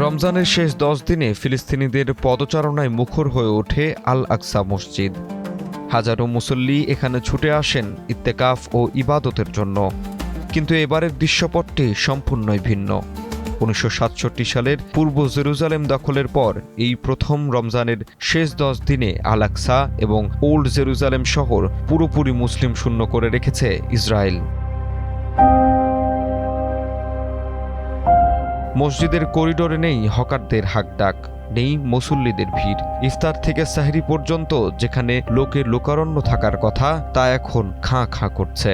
রমজানের শেষ 10 দিনে ফিলিস্তিনিদের পদচারণায় মুখর হয়ে ওঠে আল আকসা মসজিদ। হাজারো মুসল্লি এখানে ছুটে আসেন ইত্তেকাফ ও ইবাদতের জন্য। কিন্তু এবারের দৃশ্যপটটি সম্পূর্ণই ভিন্ন। 1967 সালের পূর্ব জেরুজালেম দখলের পর এই প্রথম রমজানের শেষ 10 দিনে আল আকসা এবং ওল্ড জেরুজালেম শহর পুরোপুরি মুসলিম শূন্য করে রেখেছে ইসরায়েল। মসজিদের করিডোরে নেই হকারদের হাঁকডাক, নেই মুসল্লিদের ভিড়। ইফতার থেকে সাহরি পর্যন্ত যেখানে লোকের লোকারণ্য থাকার কথা তা এখন খাঁ খাঁ করছে।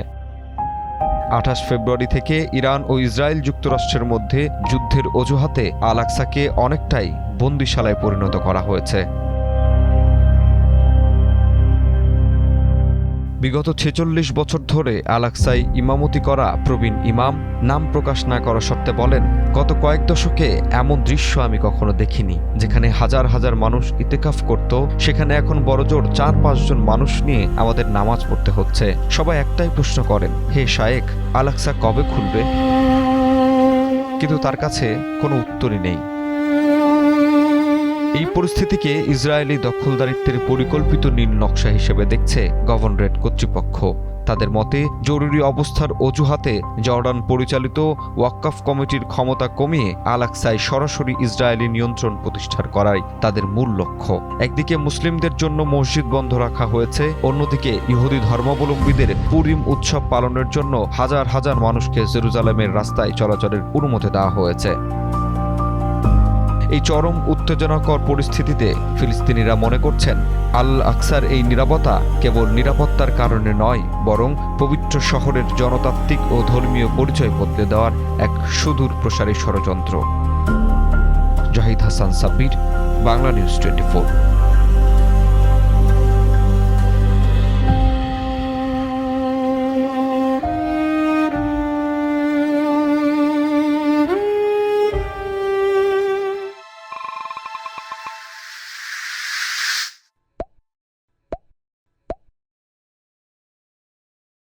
28 ফেব্রুয়ারি থেকে ইরান ও ইসরায়েল যুক্তরাষ্ট্রের মধ্যে যুদ্ধের অজুহাতে আল আকসাকে অনেকটাই বন্দিশালায় পরিণত করা হয়েছে। বিগত 46 বছর ধরে আল আকসায় ইমামতি করা প্রবীণ ইমাম নাম প্রকাশ না করা সত্ত্বে বলেন, গত কয়েক দশকে এমন দৃশ্য আমি কখনো দেখিনি। যেখানে হাজার হাজার মানুষ ইতেকাফ করত, সেখানে এখন বড়জোর 4-5 জন মানুষ নিয়ে আমাদের নামাজ পড়তে হচ্ছে। সবাই একটাই প্রশ্ন করেন, হে শায়েখ, আল আকসা কবে খুলবে? কিন্তু তার কাছে কোনো উত্তরই নেই। এই পরিস্থিতিকে ইসরায়েলি দখলদারিত্বের পরিকল্পিত নীল নকশা হিসেবে দেখছে গভর্নরেট কর্তৃপক্ষ। তাদের মতে জরুরি অবস্থার অজুহাতে জর্ডান পরিচালিত ওয়াক্কাফ কমিটির ক্ষমতা কমিয়ে আল আকসায় সরাসরি ইসরায়েলি নিয়ন্ত্রণ প্রতিষ্ঠা করাই তাদের মূল লক্ষ্য। একদিকে মুসলিমদের জন্য মসজিদ বন্ধ রাখা হয়েছে, অন্যদিকে ইহুদি ধর্মাবলম্বীদের পুরিম উৎসব পালনের জন্য হাজার হাজার মানুষকে জেরুজালেমের রাস্তায় চলাচলের অনুমতি দেওয়া হয়েছে। এই চরম উত্তেজনাকর পরিস্থিতিতে ফিলিস্তিনিরা মনে করছেন আল আকসার এই নীরবতা কেবল নিরাপত্তার কারণে নয়, বরং পবিত্র শহরের জনতাত্ত্বিক ও ধর্মীয় পরিচয় বদলে দেওয়ার এক সুদূর প্রসারী ষড়যন্ত্র। জাহিদ হাসান সাব্বির, বাংলা নিউজ 24।